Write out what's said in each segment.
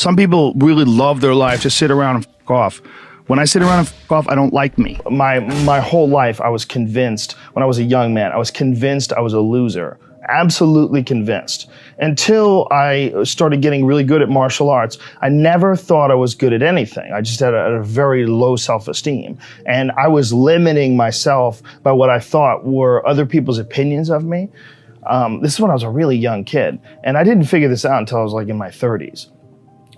Some people really love their life to sit around and f*** off. When I sit around and f*** off, I don't like me. My whole life, I was convinced, when I was a young man, I was convinced I was a loser. Absolutely convinced. Until I started getting really good at martial arts, I never thought I was good at anything. I just had a very low self-esteem. And I was limiting myself by what I thought were other people's opinions of me. This is when I was a really young kid. And I didn't figure this out until I was like in my 30s.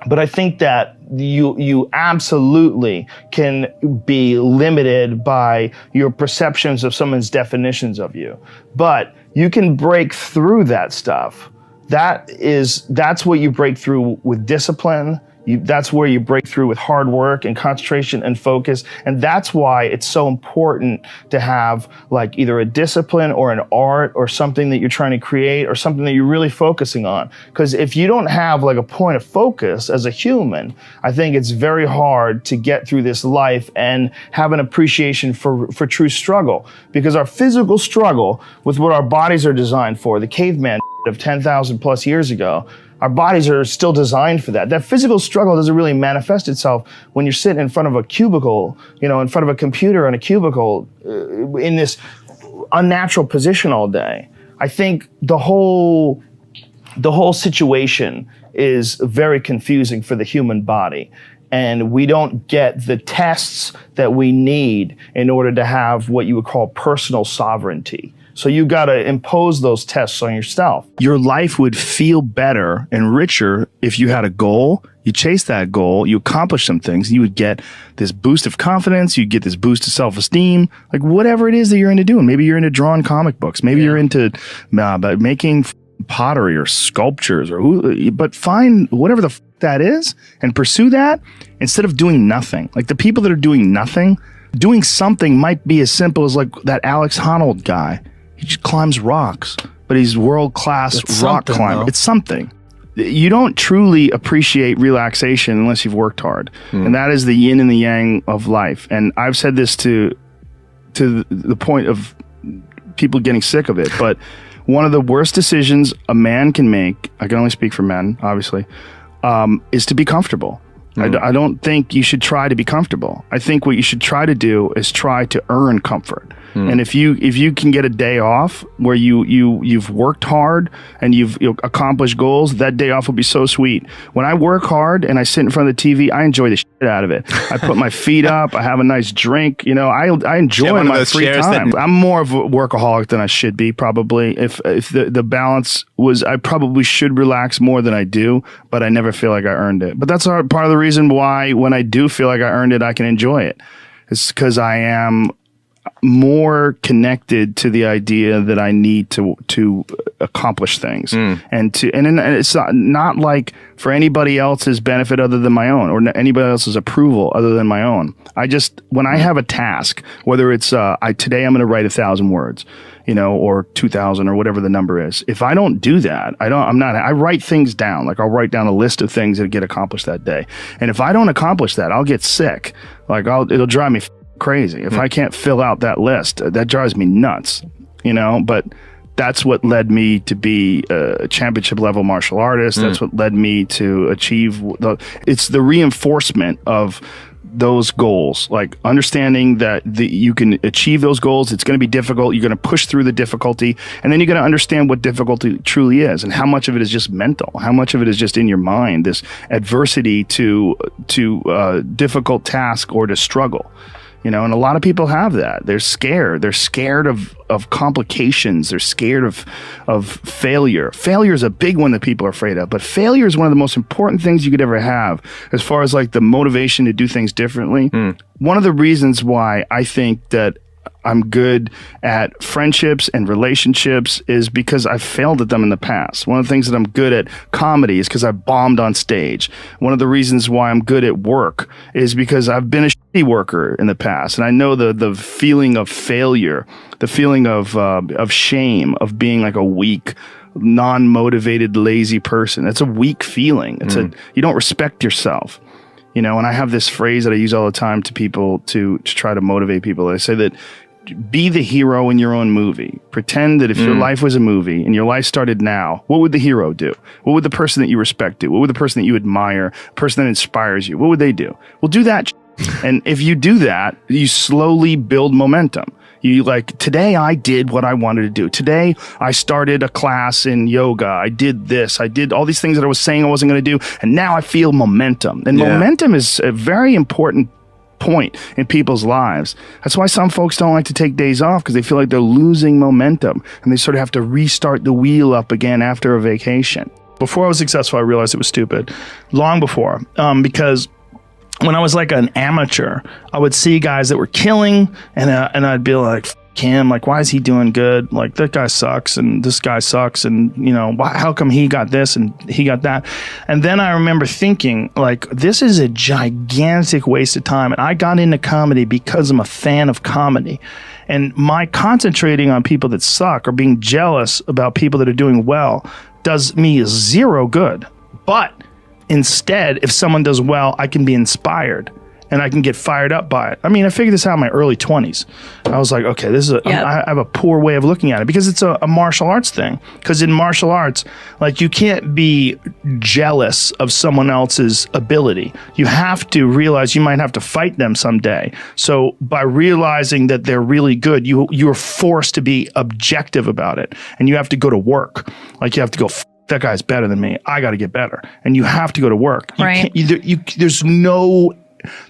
But I think that you absolutely can be limited by your perceptions of someone's definitions of you. But you can break through that stuff. That's what you break through with discipline. That's where you break through with hard work and concentration and focus. And that's why it's so important to have like either a discipline or an art or something that you're trying to create or something that you're really focusing on. Because if you don't have like a point of focus as a human, I think it's very hard to get through this life and have an appreciation for true struggle. Because our physical struggle with what our bodies are designed for, the caveman of 10,000 plus years ago, our bodies are still designed for that. That physical struggle doesn't really manifest itself when you're sitting in front of a cubicle, in front of a computer in a cubicle, in this unnatural position all day. I think the whole situation is very confusing for the human body. And we don't get the tests that we need in order to have what you would call personal sovereignty. So you got to impose those tests on yourself. Your life would feel better and richer if you had a goal. You chase that goal, you accomplish some things, you would get this boost of confidence, you get this boost of self-esteem, like whatever it is that you're into doing. Maybe you're into drawing comic books. Maybe you're into making pottery or sculptures, but find whatever the that is and pursue that instead of doing nothing. Like the people that are doing nothing, doing something might be as simple as like that Alex Honnold guy. He just climbs rocks, but he's world-class rock climber. It's something. You don't truly appreciate relaxation unless you've worked hard. And that is the yin and the yang of life. And I've said this to the point of people getting sick of it, but one of the worst decisions a man can make, I can only speak for men, obviously, is to be comfortable. I don't think you should try to be comfortable. I think what you should try to do is try to earn comfort. And if you can get a day off where you've worked hard and you've accomplished goals, that day off will be so sweet. When I work hard and I sit in front of the TV, I enjoy the shit out of it. I put my feet up, I have a nice drink, I enjoy my free time. I'm more of a workaholic than I should be, probably. If the balance was, I probably should relax more than I do, but I never feel like I earned it. But that's part of the reason why when I do feel like I earned it, I can enjoy it. It's because I am more connected to the idea that I need to accomplish things and it's not like for anybody else's benefit other than my own or anybody else's approval other than my own. When I have a task, whether it's today I'm going to write 1,000 words, or 2,000 or whatever the number is. If I don't do that, I write things down. Like I'll write down a list of things that get accomplished that day. And if I don't accomplish that, I'll get sick. Like it'll drive me crazy. If I can't fill out that list, that drives me nuts, but that's what led me to be a championship level martial artist. That's what led me to achieve it's the reinforcement of those goals, like understanding that you can achieve those goals. It's going to be difficult. You're going to push through the difficulty, and then you're going to understand what difficulty truly is and how much of it is just mental, how much of it is just in your mind, this adversity to difficult task or to struggle. And a lot of people have that. They're scared. They're scared of complications. They're scared of failure. Failure is a big one that people are afraid of. But failure is one of the most important things you could ever have as far as like the motivation to do things differently. One of the reasons why I think that I'm good at friendships and relationships is because I've failed at them in the past. One of the things that I'm good at comedy is because I bombed on stage. One of the reasons why I'm good at work is because I've been a shitty worker in the past. And I know the feeling of failure, the feeling of shame, of being like a weak, non-motivated, lazy person. It's a weak feeling. You don't respect yourself. And I have this phrase that I use all the time to people to try to motivate people. I say that be the hero in your own movie. Pretend that if your life was a movie and your life started now, what would the hero do? What would the person that you respect do? What would the person that you admire, person that inspires you, what would they do? Well, do that. And if you do that, you slowly build momentum. You like, today I did what I wanted to do. Today I started a class in yoga. I did this. I did all these things that I was saying I wasn't going to do. And now I feel momentum. And momentum is a very important point in people's lives. That's why some folks don't like to take days off, because they feel like they're losing momentum and they sort of have to restart the wheel up again after a vacation. Before I was successful, I realized it was stupid. Long before, because when I was like an amateur, I would see guys that were killing, and I'd be like, F him, like, why is he doing good? Like, that guy sucks, and this guy sucks, and you know, how come he got this and he got that? And then I remember thinking, like, this is a gigantic waste of time. And I got into comedy because I'm a fan of comedy. And my concentrating on people that suck or being jealous about people that are doing well does me zero good. But instead, if someone does well, I can be inspired and I can get fired up by it. I mean, I figured this out in my early 20s. I was like, okay, this is I have a poor way of looking at it, because it's a martial arts thing. Because in martial arts, like, you can't be jealous of someone else's ability. You have to realize you might have to fight them someday. So by realizing that they're really good, you're forced to be objective about it. And you have to go to work. Like, you have to go, that guy's better than me. I got to get better. And you have to go to work. Right.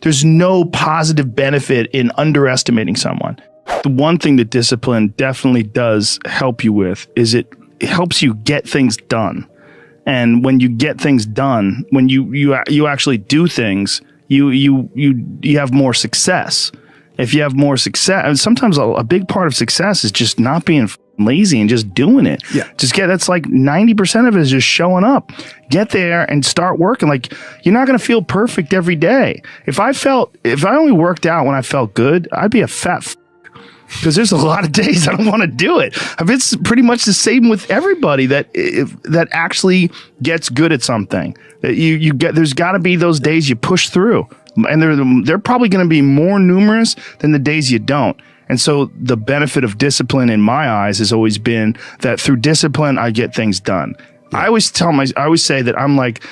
There's no positive benefit in underestimating someone. The one thing that discipline definitely does help you with is it helps you get things done. And when you get things done, when you actually do things, you have more success. If you have more success, and sometimes a big part of success is just not being lazy and just doing it. Yeah. That's like 90% of it is just showing up. Get there and start working. Like, you're not going to feel perfect every day. If I only worked out when I felt good, I'd be a fat because there's a lot of days I don't want to do it. It's pretty much the same with everybody that actually gets good at something. That there's got to be those days you push through, and they're probably going to be more numerous than the days you don't. And so the benefit of discipline in my eyes has always been that through discipline, I get things done. I always say that I'm like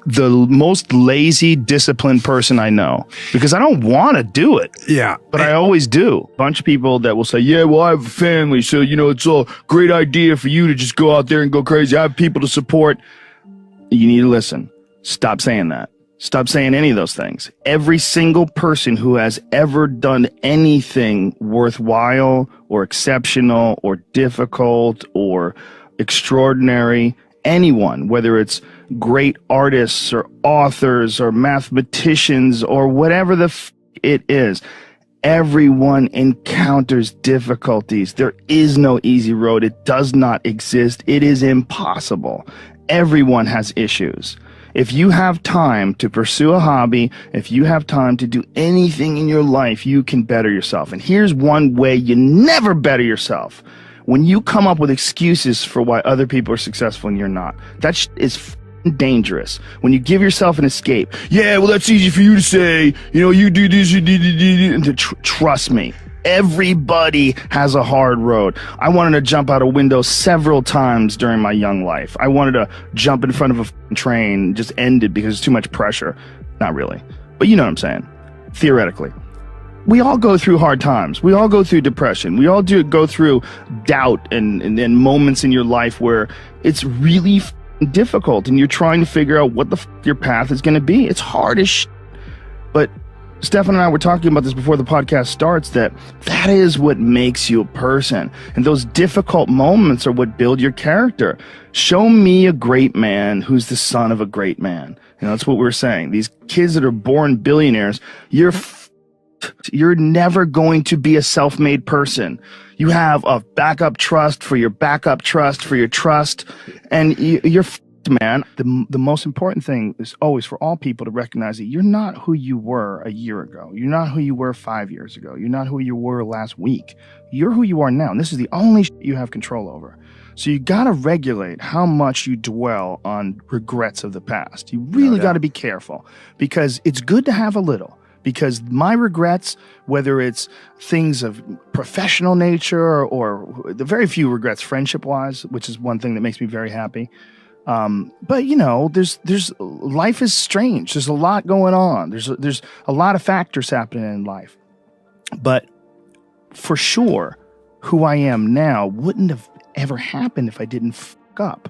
the most lazy, disciplined person I know, because I don't want to do it. Yeah. But I always do. A bunch of people that will say, yeah, well, I have a family, so, it's a great idea for you to just go out there and go crazy. I have people to support. You need to listen. Stop saying that. Stop saying any of those things. Every single person who has ever done anything worthwhile or exceptional or difficult or extraordinary, anyone, whether it's great artists or authors or mathematicians or whatever it is, everyone encounters difficulties. There is no easy road. It does not exist. It is impossible. Everyone has issues. If you have time to pursue a hobby, if you have time to do anything in your life, you can better yourself. And here's one way you never better yourself. When you come up with excuses for why other people are successful and you're not, that is dangerous. When you give yourself an escape, yeah, well, that's easy for you to say, you do this, you do, and trust me. Everybody has a hard road. I wanted to jump out a window several times during my young life. I wanted to jump in front of a train, just ended because it's too much pressure. Not really, but you know what I'm saying. Theoretically, we all go through hard times. We all go through depression. We all go through doubt and moments in your life where it's really difficult and you're trying to figure out what your path is going to be. It's hard as shit. But Stefan and I were talking about this before the podcast starts, that is what makes you a person. And those difficult moments are what build your character. Show me a great man who's the son of a great man. That's what we're saying. These kids that are born billionaires, you're never going to be a self-made person. You have a backup trust for your backup trust for your trust, and you're man. The most important thing is always for all people to recognize that you're not who you were a year ago. You're not who you were 5 years ago. You're not who you were last week. You're who you are now. And this is the only you have control over. So you got to regulate how much you dwell on regrets of the past. You really got to be careful, because it's good to have a little, because my regrets, whether it's things of professional nature or the very few regrets friendship-wise, which is one thing that makes me very happy. But you know, there's life is strange. There's a lot going on. There's a lot of factors happening in life. But for sure, who I am now wouldn't have ever happened if I didn't fuck up.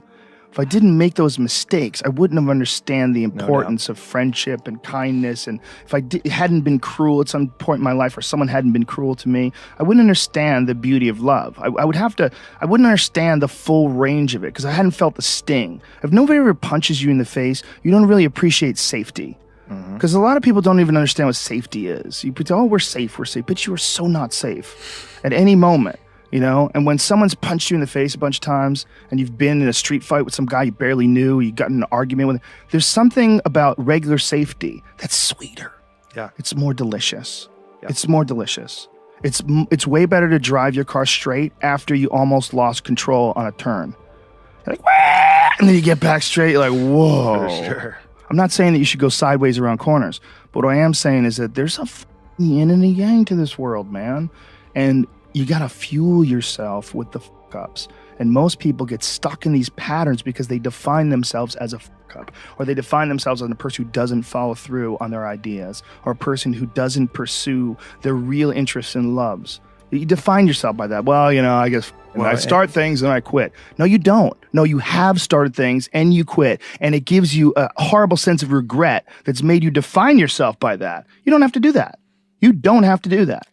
If I didn't make those mistakes, I wouldn't have understand the importance of friendship and kindness. And if I hadn't been cruel at some point in my life, or someone hadn't been cruel to me, I wouldn't understand the beauty of love. I wouldn't understand the full range of it because I hadn't felt the sting. If nobody ever punches you in the face, you don't really appreciate safety. Because a lot of people don't even understand what safety is. You pretend, oh, we're safe, but you are so not safe at any moment. You know, and when someone's punched you in the face a bunch of times and you've been in a street fight with some guy you barely knew, you got in an argument with him, there's something about regular safety that's sweeter. Yeah. It's more delicious. Yeah. It's more delicious. It's way better to drive your car straight after you almost lost control on a turn. You're like, wah! And then you get back straight, you're like, whoa. For sure. I'm not saying that you should go sideways around corners, but what I am saying is that there's a yin and a yang to this world, man. And you gotta fuel yourself with the fuck-ups. And most people get stuck in these patterns because they define themselves as a fuck-up, or they define themselves as a person who doesn't follow through on their ideas, or a person who doesn't pursue their real interests and loves. You define yourself by that. Well, you know, I guess I start things and I quit. No, you don't. No, you have started things and you quit. And it gives you a horrible sense of regret that's made you define yourself by that. You don't have to do that. You don't have to do that.